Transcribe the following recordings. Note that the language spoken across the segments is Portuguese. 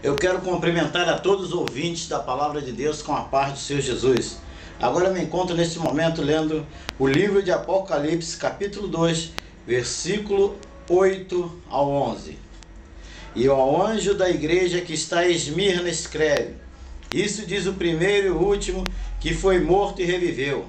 Eu quero cumprimentar a todos os ouvintes da Palavra de Deus com a paz do Senhor Jesus. Agora me encontro neste momento lendo o livro de Apocalipse, capítulo 2, versículo 8 ao 11. E ao anjo da igreja que está em Esmirna escreve: isso diz o primeiro e o último, que foi morto e reviveu.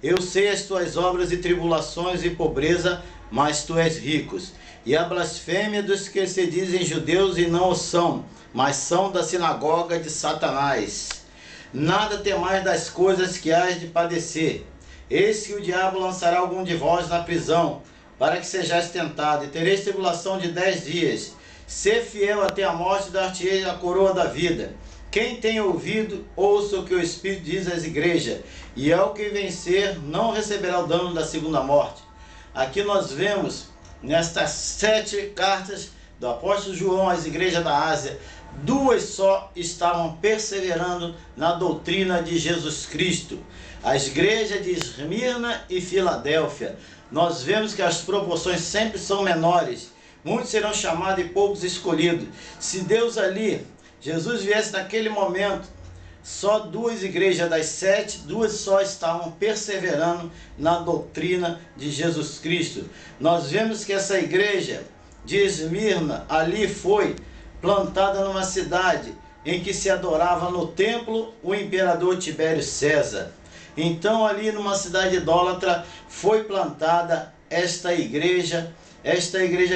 Eu sei as tuas obras e tribulações e pobreza, mas tu és rico. E a blasfêmia dos que se dizem judeus e não o são, mas são da sinagoga de Satanás. Nada temais das coisas que hás de padecer. Eis que o diabo lançará algum de vós na prisão, para que sejais tentado, e tereis tribulação de 10 dias. Sê fiel até a morte, dar-te-ei a coroa da vida. Quem tem ouvido, ouça o que o Espírito diz às igrejas, e ao que vencer não receberá o dano da segunda morte. Aqui nós vemos, nestas 7 cartas do apóstolo João às igrejas da Ásia, 2 só estavam perseverando na doutrina de Jesus Cristo. As igrejas de Esmirna e Filadélfia. Nós vemos que as proporções sempre são menores. Muitos serão chamados e poucos escolhidos. Se Deus ali, Jesus viesse naquele momento, só 2 igrejas das 7, 2 só estavam perseverando na doutrina de Jesus Cristo. Nós vemos que essa igreja de Esmirna ali foi plantada numa cidade em que se adorava no templo o imperador Tibério César. Então ali numa cidade idólatra foi plantada esta igreja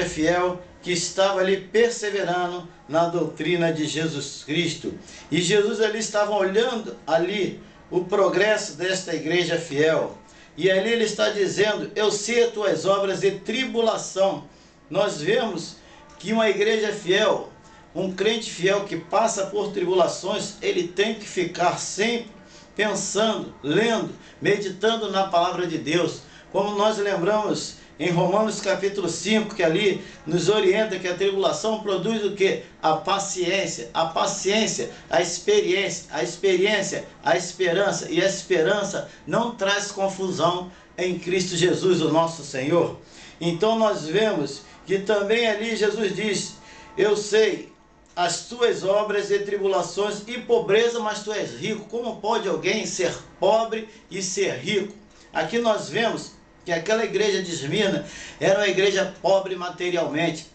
fiel que estava ali perseverando na doutrina de Jesus Cristo. E Jesus ali estava olhando ali o progresso desta igreja fiel. E ali ele está dizendo: eu sei as tuas obras e tribulação. Nós vemos que uma igreja fiel, um crente fiel que passa por tribulações, ele tem que ficar sempre pensando, lendo, meditando na palavra de Deus. Como nós lembramos em Romanos capítulo 5, que ali nos orienta que a tribulação produz o quê? A paciência, a experiência, a esperança. E a esperança não traz confusão em Cristo Jesus, o nosso Senhor. Então nós vemos que também ali Jesus diz: eu sei as tuas obras e tribulações e pobreza, mas tu és rico. Como pode alguém ser pobre e ser rico? Aqui nós vemos que aquela igreja de Esmirna era uma igreja pobre materialmente,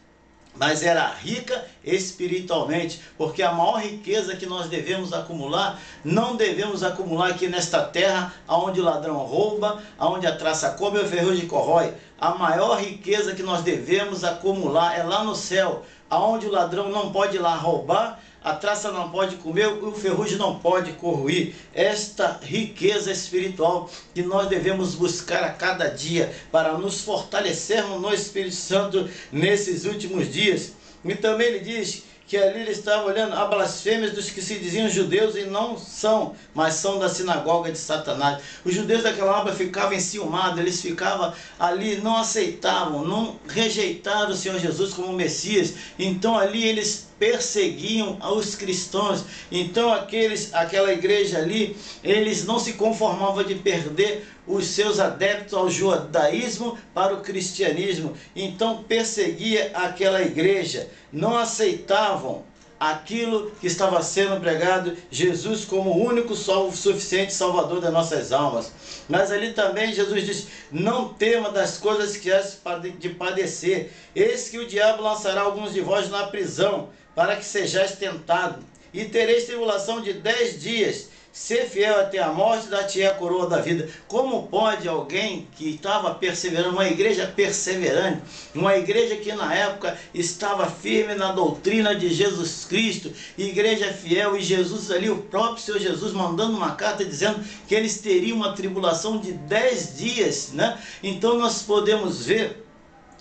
mas era rica espiritualmente, porque a maior riqueza que nós devemos acumular, não devemos acumular aqui nesta terra, onde o ladrão rouba, onde a traça come e o ferrugem corrói. A maior riqueza que nós devemos acumular é lá no céu, onde o ladrão não pode ir lá roubar, a traça não pode comer, o ferrugem não pode corroer. Esta riqueza espiritual que nós devemos buscar a cada dia para nos fortalecermos no Espírito Santo nesses últimos dias. E também ele diz que ali ele estava olhando a blasfêmias dos que se diziam judeus e não são, mas são da sinagoga de Satanás. Os judeus daquela época ficavam enciumados, eles ficavam ali, não aceitavam, não rejeitaram o Senhor Jesus como Messias. Então ali eles perseguiam os cristãos. Então aquela igreja ali, eles não se conformavam de perder os seus adeptos ao judaísmo para o cristianismo. Então perseguia aquela igreja, não aceitavam aquilo que estava sendo pregado, Jesus como o único suficiente salvador das nossas almas. Mas ali também Jesus diz: não tema das coisas que has de padecer, eis que o diabo lançará alguns de vós na prisão, para que sejais tentado, e tereis tribulação de 10 dias. Ser fiel até a morte, dar-te-ei a coroa da vida. Como pode alguém que estava perseverando, uma igreja perseverante, uma igreja que na época estava firme na doutrina de Jesus Cristo, igreja fiel, e Jesus ali, o próprio Senhor Jesus, mandando uma carta dizendo que eles teriam uma tribulação de 10 dias, né? Então nós podemos ver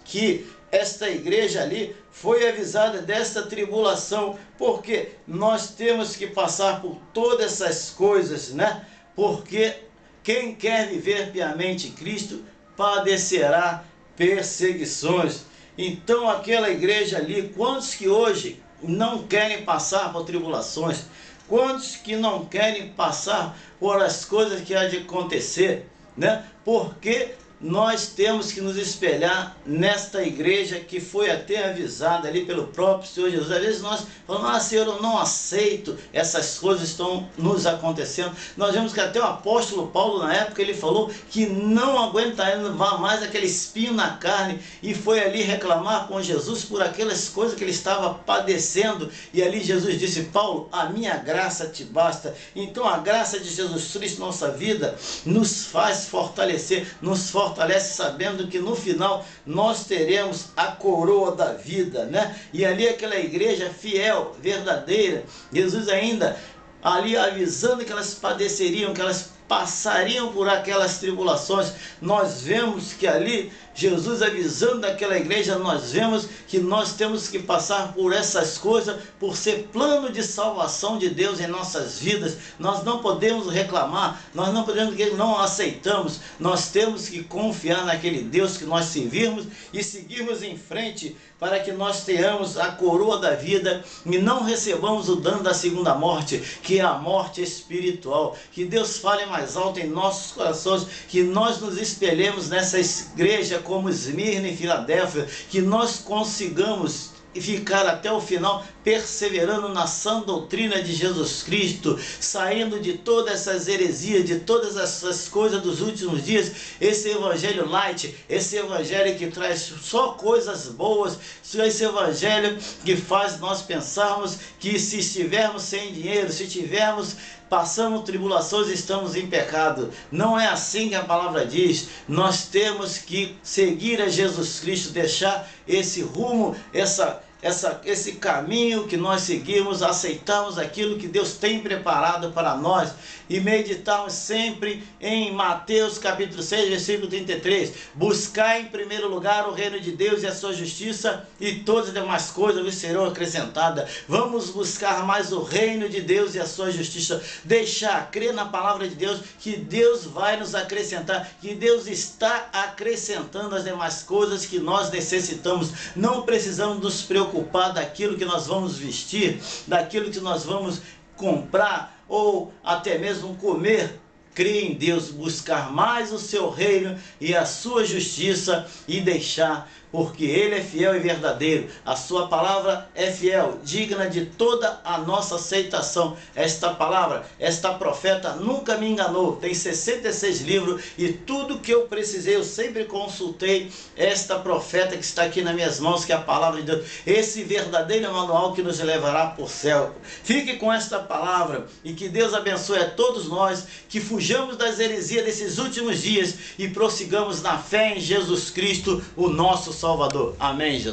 que esta igreja ali foi avisada desta tribulação, porque nós temos que passar por todas essas coisas, né? Porque quem quer viver piamente em Cristo padecerá perseguições. Então aquela igreja ali, quantos que hoje não querem passar por tribulações? Quantos que não querem passar por as coisas que há de acontecer, né? Porque nós temos que nos espelhar nesta igreja que foi até avisada ali pelo próprio Senhor Jesus. Às vezes nós falamos, Senhor, eu não aceito, essas coisas estão nos acontecendo. Nós vemos que até o apóstolo Paulo, na época, ele falou que não aguentaria mais aquele espinho na carne, e foi ali reclamar com Jesus por aquelas coisas que ele estava padecendo, e ali Jesus disse, Paulo, a minha graça te basta. Então a graça de Jesus Cristo na nossa vida nos faz fortalecer, nos fortalece sabendo que no final nós teremos a coroa da vida, né? E ali aquela igreja fiel, verdadeira, Jesus ainda ali avisando que elas padeceriam, que elas passariam por aquelas tribulações. Nós vemos que ali, Jesus avisando daquela igreja, nós vemos que nós temos que passar por essas coisas, por ser plano de salvação de Deus em nossas vidas. Nós não podemos reclamar, nós não podemos dizer que não aceitamos, nós temos que confiar naquele Deus que nós servimos e seguirmos em frente para que nós tenhamos a coroa da vida e não recebamos o dano da segunda morte, que é a morte espiritual. Que Deus fale mais alto em nossos corações, que nós nos espelhemos nessa igreja como Esmirna e Filadélfia, que nós consigamos e ficar até o final perseverando na sã doutrina de Jesus Cristo, saindo de todas essas heresias, de todas essas coisas dos últimos dias, esse evangelho light, esse evangelho que traz só coisas boas, esse evangelho que faz nós pensarmos que se estivermos sem dinheiro, se tivermos passamos tribulações, estamos em pecado. Não é assim que a palavra diz. Nós temos que seguir a Jesus Cristo, deixar esse rumo, esse caminho que nós seguimos, aceitamos aquilo que Deus tem preparado para nós e meditarmos sempre em Mateus capítulo 6, versículo 33. Buscar em primeiro lugar o reino de Deus e a sua justiça, e todas as demais coisas lhes serão acrescentadas. Vamos buscar mais o reino de Deus e a sua justiça, deixar, crer na palavra de Deus, que Deus vai nos acrescentar, que Deus está acrescentando as demais coisas que nós necessitamos. Não precisamos nos preocupar daquilo que nós vamos vestir, daquilo que nós vamos comprar ou até mesmo comer. Crer em Deus, buscar mais o seu reino e a sua justiça e deixar, porque Ele é fiel e verdadeiro, a sua palavra é fiel, digna de toda a nossa aceitação. Esta palavra, esta profeta nunca me enganou, tem 66 livros e tudo que eu precisei, eu sempre consultei esta profeta que está aqui nas minhas mãos, que é a palavra de Deus, esse verdadeiro manual que nos levará para o céu. Fique com esta palavra e que Deus abençoe a todos nós, que fujamos das heresias desses últimos dias e prossigamos na fé em Jesus Cristo, o nosso Salvador. Amém, Jesus.